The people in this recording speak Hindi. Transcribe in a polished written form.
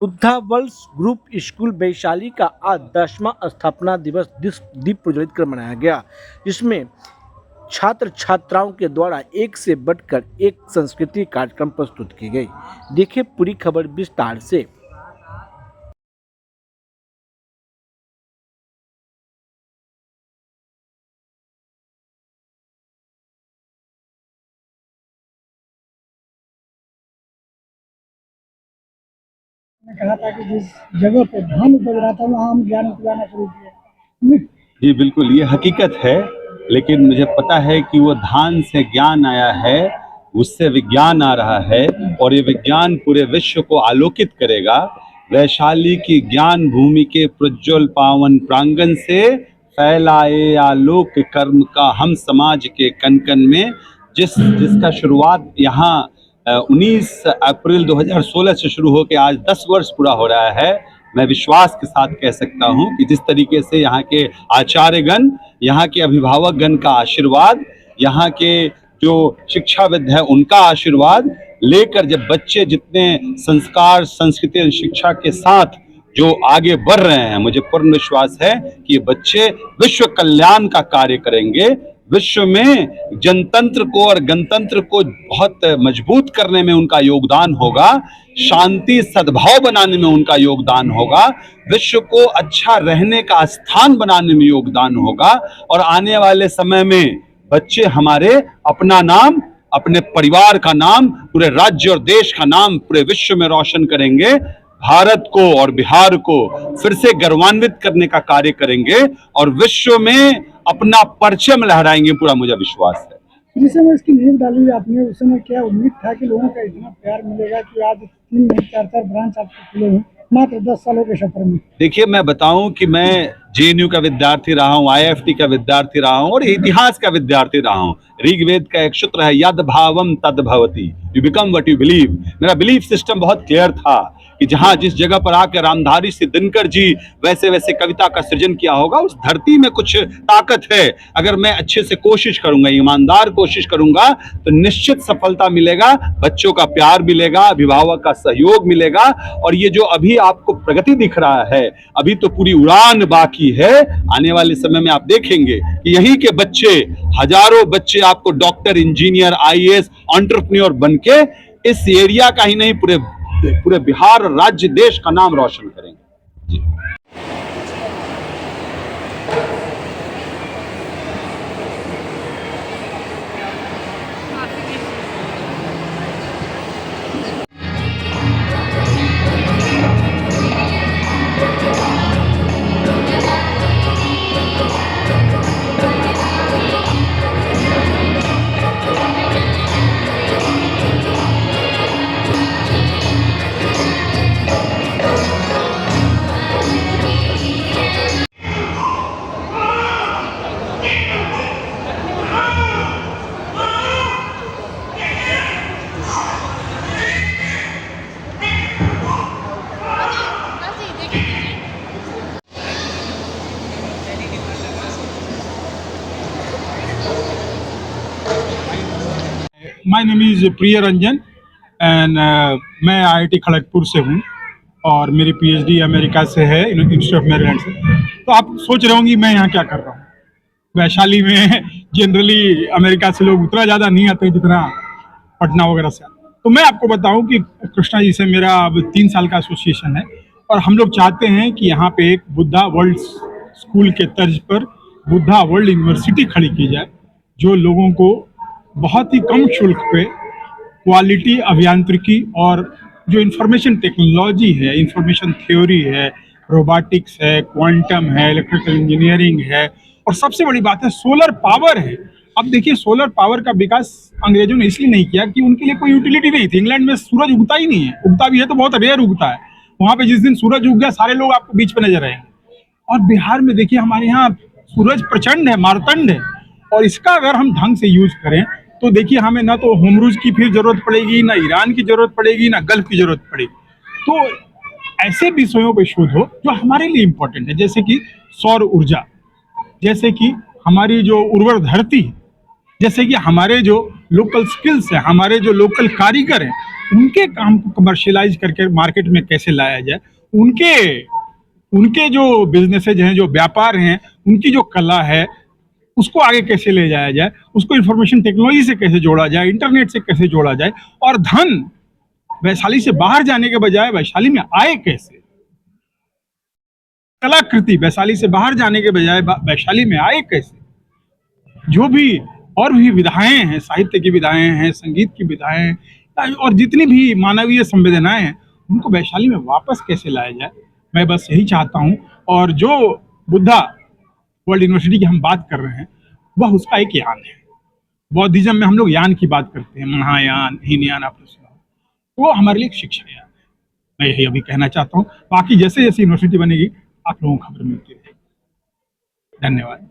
Buddha world group school Vaishali का आज 10वां स्थापना दिवस दीप प्रज्वलित कर मनाया गया, जिसमें छात्र छात्राओं के द्वारा एक से बढ़कर एक सांस्कृतिक कार्यक्रम प्रस्तुत की गई। देखिए पूरी खबर विस्तार से। ने कहा था कि जिस जगह पे धन उपज रहा था वहाँ हम ज्ञान उपजाना शुरू किए। जी बिल्कुल, ये हकीकत है, लेकिन मुझे पता है कि वो धान से ज्ञान आया है, उससे विज्ञान आ रहा है और ये विज्ञान पूरे विश्व को आलोकित करेगा। वैशाली की ज्ञान भूमि के प्रज्वल पावन प्रांगण से फैलाए आलोक कर्म का हम समाज के कण कण में जिसका शुरुआत यहाँ 19 अप्रैल 2016 से शुरू होकर आज 10 वर्ष पूरा हो रहा है। मैं विश्वास के साथ कह सकता हूं कि जिस तरीके से यहाँ के आचार्यगण, यहाँ के अभिभावकगण का आशीर्वाद, यहाँ के जो शिक्षाविद है उनका आशीर्वाद लेकर जब बच्चे जितने संस्कार, संस्कृति और शिक्षा के साथ जो आगे बढ़ रहे हैं, मुझे पूर्ण विश्वास है कि ये बच्चे विश्व कल्याण का कार्य करेंगे। विश्व में जनतंत्र को और गणतंत्र को बहुत मजबूत करने में उनका योगदान होगा, शांति सद्भाव बनाने में उनका योगदान होगा, विश्व को अच्छा रहने का स्थान बनाने में योगदान होगा और आने वाले समय में बच्चे हमारे अपना नाम, अपने परिवार का नाम, पूरे राज्य और देश का नाम पूरे विश्व में रोशन करेंगे। भारत को और बिहार को फिर से गौरवान्वित करने का कार्य करेंगे और विश्व में अपना परचम लहराएंगे, पूरा मुझे विश्वास है। जिस समय इसकी नींव डाली आपने, उस समय क्या उम्मीद था कि लोगों का इतना प्यार मिलेगा कि आज 3 नहीं 4 ब्रांच आपके खुले हैं मात्र 10 सालों के सफर में? देखिए, मैं बताऊं कि मैं जेएनयू का विद्यार्थी रहा हूं, आईएफटी का विद्यार्थी रहा हूं और इतिहास का विद्यार्थी रहा हूं। ऋग्वेद का एक सूत्र है, यद भावम तद भवति, you become what you believe. मेरा बिलीफ सिस्टम बहुत क्लियर था कि जहां जिस जगह पर आकर रामधारी सिंह दिनकर जी वैसे वैसे कविता का सृजन किया होगा, उस धरती में कुछ ताकत है। अगर मैं अच्छे से कोशिश करूंगा, ईमानदार कोशिश करूंगा, तो निश्चित सफलता मिलेगा, बच्चों का प्यार मिलेगा, अभिभावक का सहयोग मिलेगा और ये जो अभी आपको प्रगति दिख रहा है, अभी तो पूरी उड़ान बाकी है। आने वाले समय में आप देखेंगे कि यहीं के बच्चे, हजारों बच्चे आपको डॉक्टर, इंजीनियर, आईएएस, एंटरप्रेन्योर बनके इस एरिया का ही नहीं पूरे बिहार, राज्य, देश का नाम रोशन करेंगे। जी। माय नेम इज़ प्रिय रंजन एंड मैं आईआईटी खड़गपुर से हूँ और मेरी पीएचडी अमेरिका से है, यूनिवर्सिटी ऑफ मैरीलैंड से। तो आप सोच रहे होंगे मैं यहाँ क्या कर रहा हूँ। वैशाली में जनरली अमेरिका से लोग उतना ज़्यादा नहीं आते जितना पटना वगैरह से। तो मैं आपको बताऊँ कि कृष्णा जी से मेरा अब 3 साल का एसोसिएशन है और हम लोग चाहते हैं कि यहाँ पे एक बुद्धा वर्ल्ड स्कूल के तर्ज पर बुद्धा वर्ल्ड यूनिवर्सिटी खड़ी की जाए, जो लोगों को बहुत ही कम शुल्क पे क्वालिटी अभियांत्रिकी और जो इंफॉर्मेशन टेक्नोलॉजी है, इंफॉर्मेशन थ्योरी है, रोबोटिक्स है, क्वांटम है, इलेक्ट्रिकल इंजीनियरिंग है और सबसे बड़ी बात है सोलर पावर है। अब देखिए, सोलर पावर का विकास अंग्रेजों ने इसलिए नहीं किया कि उनके लिए कोई यूटिलिटी नहीं थी। इंग्लैंड में सूरज उगता ही नहीं है, उगता भी है तो बहुत रेयर उगता है। वहाँ पे जिस दिन सूरज उग गया सारे लोग आपको बीच पे नजर आएंगे। और बिहार में देखिए, हमारे यहाँ सूरज प्रचंड है, मार्तंड है और इसका अगर हम ढंग से यूज करें तो देखिए हमें ना तो होमरूज की फिर जरूरत पड़ेगी, ना ईरान की जरूरत पड़ेगी, ना गल्फ की जरूरत पड़ेगी। तो ऐसे विषयों पे शोध हो जो हमारे लिए इम्पोर्टेंट है, जैसे कि सौर ऊर्जा, जैसे कि हमारी जो उर्वर धरती है, जैसे कि हमारे जो लोकल स्किल्स है, हमारे जो लोकल कारीगर हैं, उनके काम को कमर्शियलाइज करके मार्केट में कैसे लाया जाए, उनके उनके जो बिजनेसेज हैं, जो व्यापार हैं, उनकी जो कला है उसको आगे कैसे ले जाया जाए, उसको इंफॉर्मेशन टेक्नोलॉजी से कैसे जोड़ा जाए, इंटरनेट से कैसे जोड़ा जाए, और धन वैशाली से बाहर जाने के बजाय वैशाली में आए कैसे, कलाकृति वैशाली से बाहर जाने के बजाय वैशाली में आए कैसे, जो भी और भी विधाएं हैं, साहित्य की विधाएं हैं, संगीत की विधाएं हैं, और जितनी भी मानवीय संवेदनाएं हैं, उनको वैशाली में वापस कैसे लाया जाए, मैं बस यही चाहता हूं। और जो बुद्धा वर्ल्ड यूनिवर्सिटी की हम बात कर रहे हैं, वह उसका एक यान है। बौद्धिज्म में हम लोग यान की बात करते हैं, महायान, हीनयान, आपने सुना, वो हमारे लिए एक शिक्षा यान है। मैं यही अभी कहना चाहता हूँ। बाकी जैसे जैसे यूनिवर्सिटी बनेगी आप लोगों को खबर मिलती रहेगी। धन्यवाद।